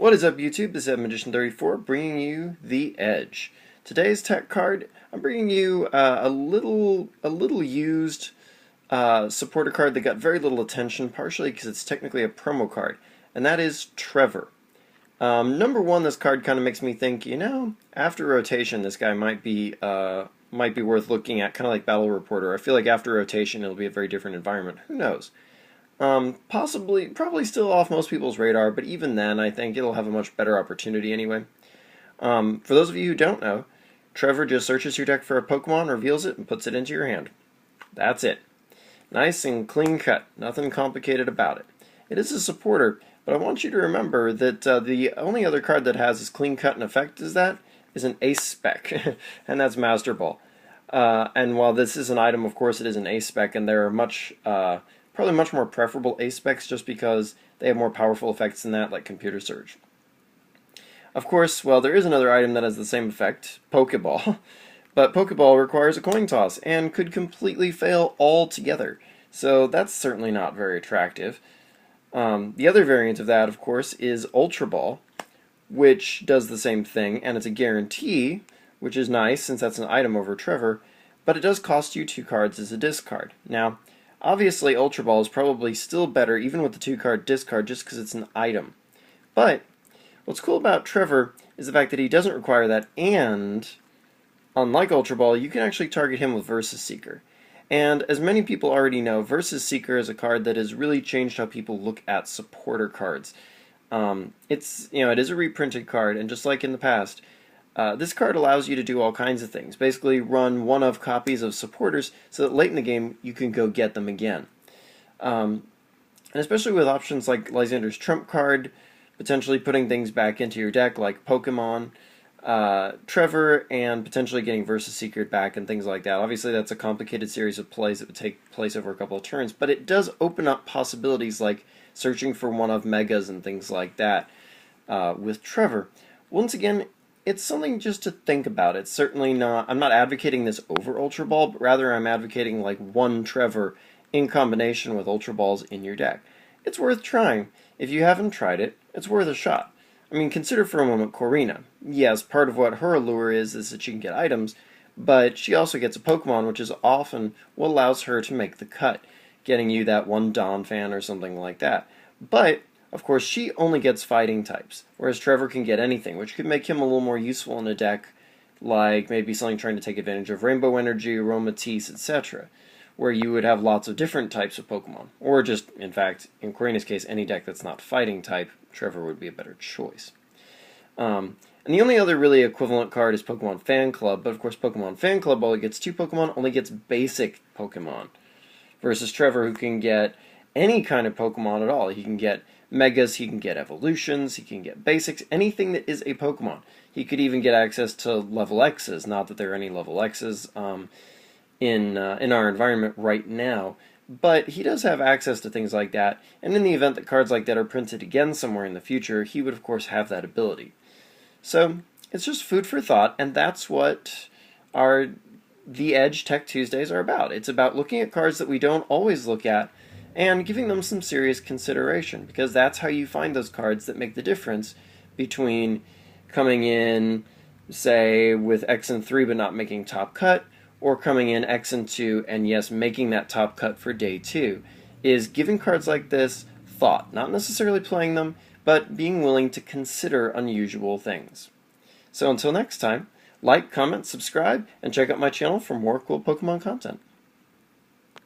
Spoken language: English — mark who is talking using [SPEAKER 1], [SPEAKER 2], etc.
[SPEAKER 1] What is up, YouTube? This is Edition34 bringing you The Edge. Today's tech card, I'm bringing you a little used supporter card that got very little attention, partially because it's technically a promo card, and that is Trevor. Number one, this card kind of makes me think, after rotation, this guy might be worth looking at, kind of like Battle Reporter. I feel like after rotation, it'll be a very different environment. Who knows? Probably still off most people's radar, but even then, I think it'll have a much better opportunity anyway. For those of you who don't know, Trevor just searches your deck for a Pokemon, reveals it, and puts it into your hand. That's it. Nice and clean cut. Nothing complicated about it. It is a supporter, but I want you to remember that the only other card that has as clean cut an effect as that is an Ace Spec, and that's Master Ball. And while this is an item, of course, it is an Ace Spec, and there are probably much more preferable Ace Specs just because they have more powerful effects than that, like Computer Surge. Of course, well, there is another item that has the same effect, Pokeball, but Pokeball requires a coin toss and could completely fail altogether, so that's certainly not very attractive. The other variant of that, of course, is Ultra Ball, which does the same thing, and it's a guarantee, which is nice since that's an item over Trevor, but it does cost you 2 cards as a discard. Now, obviously, Ultra Ball is probably still better, even with the 2-card discard, just because it's an item. But what's cool about Trevor is the fact that he doesn't require that, and unlike Ultra Ball, you can actually target him with Versus Seeker. And as many people already know, Versus Seeker is a card that has really changed how people look at supporter cards. It is a reprinted card, and just like in the past, this card allows you to do all kinds of things. Basically run one-of copies of supporters so that late in the game you can go get them again. And especially with options like Lysander's Trump card, potentially putting things back into your deck like Pokemon, Trevor, and potentially getting Versus Seeker back and things like that. Obviously that's a complicated series of plays that would take place over a couple of turns, but it does open up possibilities like searching for one-of Megas and things like that with Trevor. Once again, it's something just to think about. It's certainly not, I'm not advocating this over Ultra Ball, but rather I'm advocating like one Trevor in combination with Ultra Balls in your deck. It's worth trying. If you haven't tried it, it's worth a shot. I mean, consider for a moment Corina. Yes, part of what her allure is that she can get items, but she also gets a Pokemon, which is often what allows her to make the cut, getting you that one Donphan or something like that. But of course, she only gets fighting types, whereas Trevor can get anything, which could make him a little more useful in a deck, like maybe something trying to take advantage of Rainbow Energy, Aromatisse, etc., where you would have lots of different types of Pokemon. Or just, in fact, in Corina's case, any deck that's not fighting type, Trevor would be a better choice. And the only other really equivalent card is Pokemon Fan Club, but of course Pokemon Fan Club only gets 2 Pokemon, only gets basic Pokemon, versus Trevor, who can get any kind of Pokemon at all. He can get Megas, he can get Evolutions, he can get Basics, anything that is a Pokemon. He could even get access to level X's, not that there are any level X's in our environment right now, but he does have access to things like that, and in the event that cards like that are printed again somewhere in the future, he would of course have that ability. So, it's just food for thought, and that's what our The Edge Tech Tuesdays are about. It's about looking at cards that we don't always look at, and giving them some serious consideration, because that's how you find those cards that make the difference between coming in, say, with X and 3 but not making top cut, or coming in X and 2 and yes, making that top cut for day 2, is giving cards like this thought, not necessarily playing them, but being willing to consider unusual things. So until next time, like, comment, subscribe, and check out my channel for more cool Pokemon content.